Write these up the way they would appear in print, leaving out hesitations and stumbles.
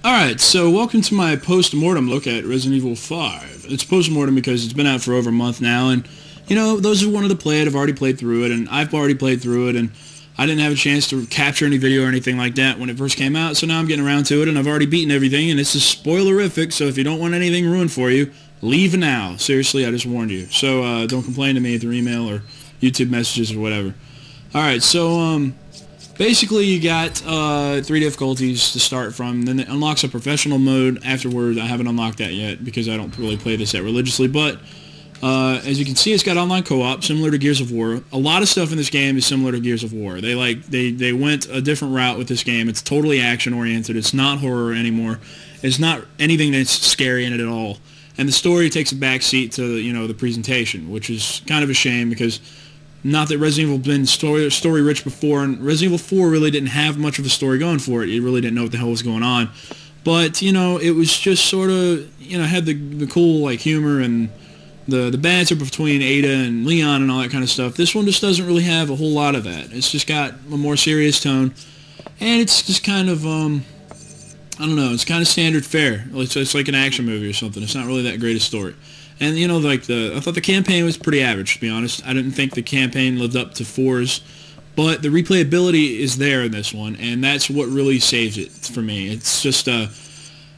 Alright, so welcome to my post-mortem look at Resident Evil 5. It's post-mortem because it's been out for over a month now, and, you know, those who wanted to play it have already played through it, and I've already played through it, and I didn't have a chance to capture any video or anything like that when it first came out, so now I'm getting around to it, and I've already beaten everything, and it's just spoilerific, so if you don't want anything ruined for you, leave now. Seriously, I just warned you. So, don't complain to me through email or YouTube messages or whatever. Alright, so, basically, you got 3 difficulties to start from. Then it unlocks a professional mode. Afterward, I haven't unlocked that yet because I don't really play this that religiously. But as you can see, it's got online co-op, similar to Gears of War. A lot of stuff in this game is similar to Gears of War. They went a different route with this game. It's totally action-oriented. It's not horror anymore. It's not anything that's scary in it at all. And the story takes a backseat to the presentation, which is kind of a shame because. Not that Resident Evil had been story-rich before, and Resident Evil 4 really didn't have much of a story going for it. You really didn't know what the hell was going on. But, it was just sort of, had the cool, humor and the banter between Ada and Leon and all that kind of stuff. This one just doesn't really have a whole lot of that. It's just got a more serious tone, and it's just kind of, I don't know, it's kind of standard fare. It's like an action movie or something. It's not really that great a story. And, I thought the campaign was pretty average, to be honest. I didn't think the campaign lived up to 4's, but the replayability is there in this one, and that's what really saves it for me. It's just,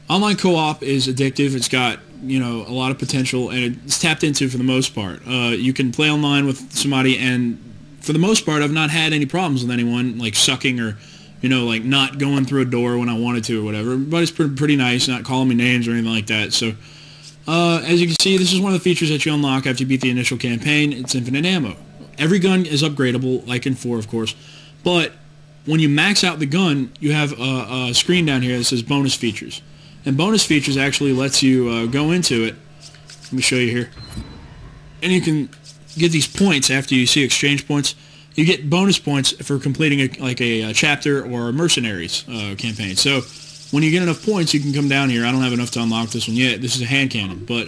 online co-op is addictive. It's got, a lot of potential, and it's tapped into for the most part. You can play online with somebody, and for the most part, I've not had any problems with anyone, sucking or, not going through a door when I wanted to or whatever. Everybody's pretty nice, not calling me names or anything like that, so. As you can see, this is one of the features that you unlock after you beat the initial campaign. It's infinite ammo. Every gun is upgradable, like in 4, of course. But when you max out the gun, you have a screen down here that says bonus features. And bonus features actually lets you go into it. Let me show you here. And you can get these points after you see exchange points. You get bonus points for completing a chapter or a mercenaries campaign. So when you get enough points, you can come down here. I don't have enough to unlock this one yet. This is a hand cannon, but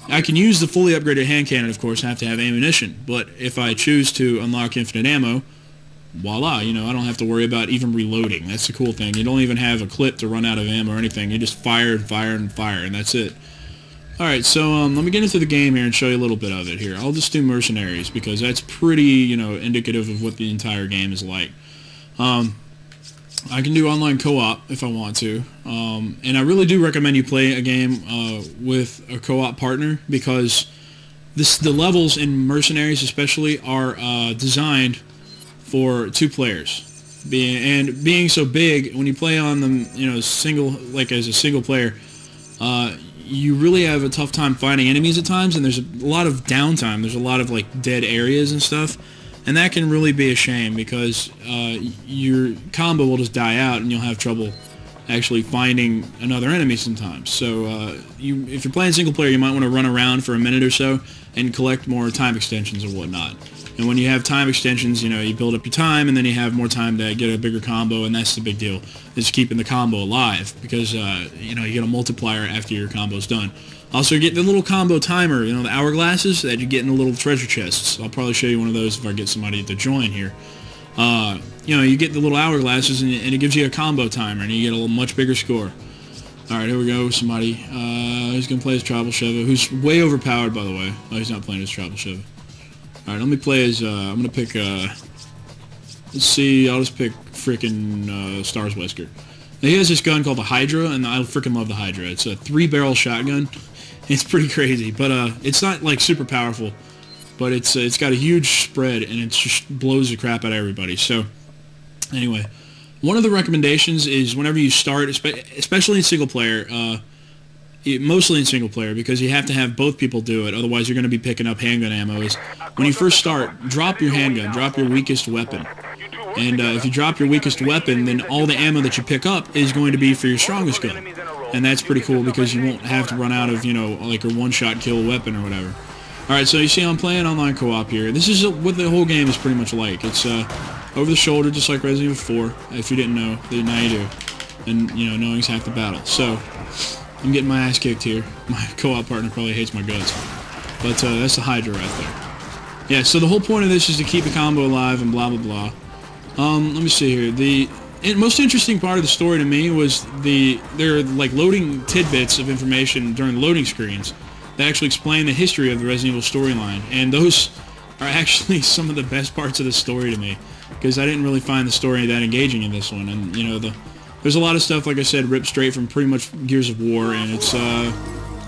I can use the fully upgraded hand cannon, of course. I have to have ammunition, but if I choose to unlock infinite ammo, voila, I don't have to worry about even reloading. That's the cool thing. You don't even have a clip to run out of ammo or anything. You just fire and fire and fire, and that's it. Alright, so let me get into the game here and show you a little bit of it here. I'll just do mercenaries because that's pretty, indicative of what the entire game is like. I can do online co-op if I want to, and I really do recommend you play a game with a co-op partner because the levels in Mercenaries especially are designed for 2 players. Being so big, when you play on them, as a single player, you really have a tough time finding enemies at times, and there's a lot of downtime. There's a lot of dead areas and stuff. And that can really be a shame because your combo will just die out and you'll have trouble actually finding another enemy sometimes. So if you're playing single player, you might want to run around for a minute or so and collect more time extensions or whatnot. And when you have time extensions, you build up your time and then you have more time to get a bigger combo, and that's the big deal, is keeping the combo alive because, you get a multiplier after your combo's done. Also, you get the little combo timer, the hourglasses that you get in the little treasure chests. I'll probably show you one of those if I get somebody to join here. You get the little hourglasses and it gives you a combo timer and you get a much bigger score. Alright, here we go. Somebody who's going to play as Tribal Sheva, who's way overpowered, by the way. Oh, he's not playing as Tribal Sheva. Alright, let me play as, I'm going to pick, let's see, I'll just pick frickin' Stars Wesker. Now, he has this gun called the Hydra, and I freaking love the Hydra. It's a 3-barrel shotgun. It's pretty crazy, but it's not super powerful, but it's got a huge spread and it just blows the crap out of everybody. So anyway, one of the recommendations is whenever you start, especially in single player, mostly in single player because you have to have both people do it, otherwise you're going to be picking up handgun ammo, is when you first start, drop your handgun, drop your weakest weapon. And if you drop your weakest weapon, then all the ammo that you pick up is going to be for your strongest gun. And that's pretty cool because you won't have to run out of, a one-shot kill weapon or whatever. Alright, so you see I'm playing online co-op here. This is what the whole game is pretty much like. It's over the shoulder, just like Resident Evil 4. If you didn't know, then now you do. And, knowing's half the battle. So, I'm getting my ass kicked here. My co-op partner probably hates my guts. But that's the Hydra right there. Yeah, so the whole point of this is to keep the combo alive and blah, blah, blah. Let me see here. most interesting part of the story to me was they're like loading tidbits of information during the loading screens that actually explain the history of the Resident Evil storyline, and those are actually some of the best parts of the story to me, because I didn't really find the story that engaging in this one. And you know, there's a lot of stuff, like I said, ripped straight from pretty much Gears of War, and it's a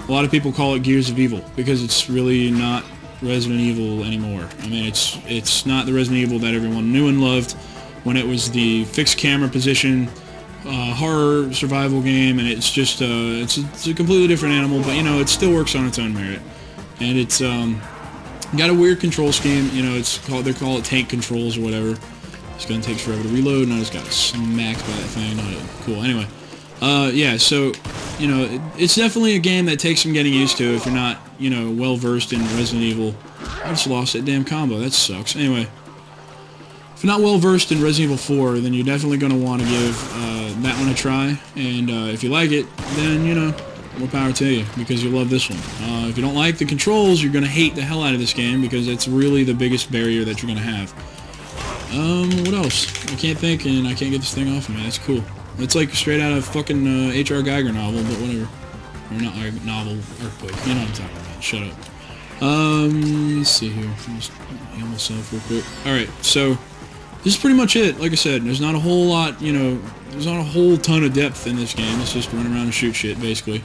lot of people call it Gears of Evil because it's really not Resident Evil anymore. I mean, it's not the Resident Evil that everyone knew and loved when it was the fixed camera position horror survival game, and it's just it's a completely different animal, but you know, it still works on its own merit, and it's got a weird control scheme. You know, they call it tank controls or whatever. This gun takes forever to reload, and I just got smacked by that thing. Cool. Anyway, yeah. So, you know, it's definitely a game that takes some getting used to if you're not, you know, well versed in Resident Evil. I just lost that damn combo. That sucks. Anyway, if you're not well versed in Resident Evil 4, then you're definitely going to want to give that one a try. And if you like it, then, you know, more power to you, because you'll love this one. If you don't like the controls, you're going to hate the hell out of this game, because it's really the biggest barrier that you're going to have. What else? I can't think, and I can't get this thing off of me. That's cool. It's like straight out of fucking H.R. Geiger novel, but whatever. Or not novel, Earthquake. You know what I'm talking about. Shut up. Let's see here. I'll just heal myself real quick. Alright, so this is pretty much it. Like I said, there's not a whole lot, you know, there's not a whole ton of depth in this game. It's just run around and shoot shit, basically.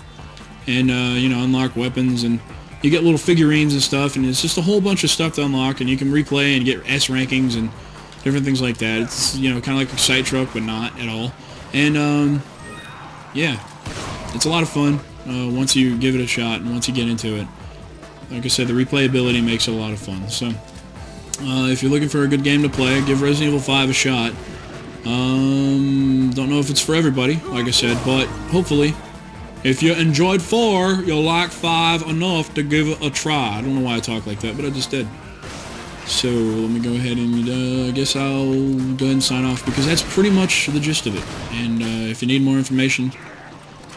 And, you know, unlock weapons, and you get little figurines and stuff, and it's just a whole bunch of stuff to unlock, and you can replay and get S rankings and different things like that. It's, you know, kind of like Excite Truck, but not at all. And, yeah, it's a lot of fun once you give it a shot and once you get into it. Like I said, the replayability makes it a lot of fun. So, if you're looking for a good game to play, give Resident Evil 5 a shot. Don't know if it's for everybody, like I said, but hopefully, if you enjoyed 4, you'll like 5 enough to give it a try. I don't know why I talk like that, but I just did. So, let me go ahead and, I guess I'll go ahead and sign off, because that's pretty much the gist of it. And, if you need more information,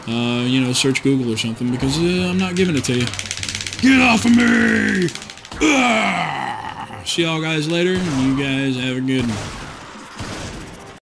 you know, search Google or something, because I'm not giving it to you. Get off of me! See y'all guys later, and you guys have a good one.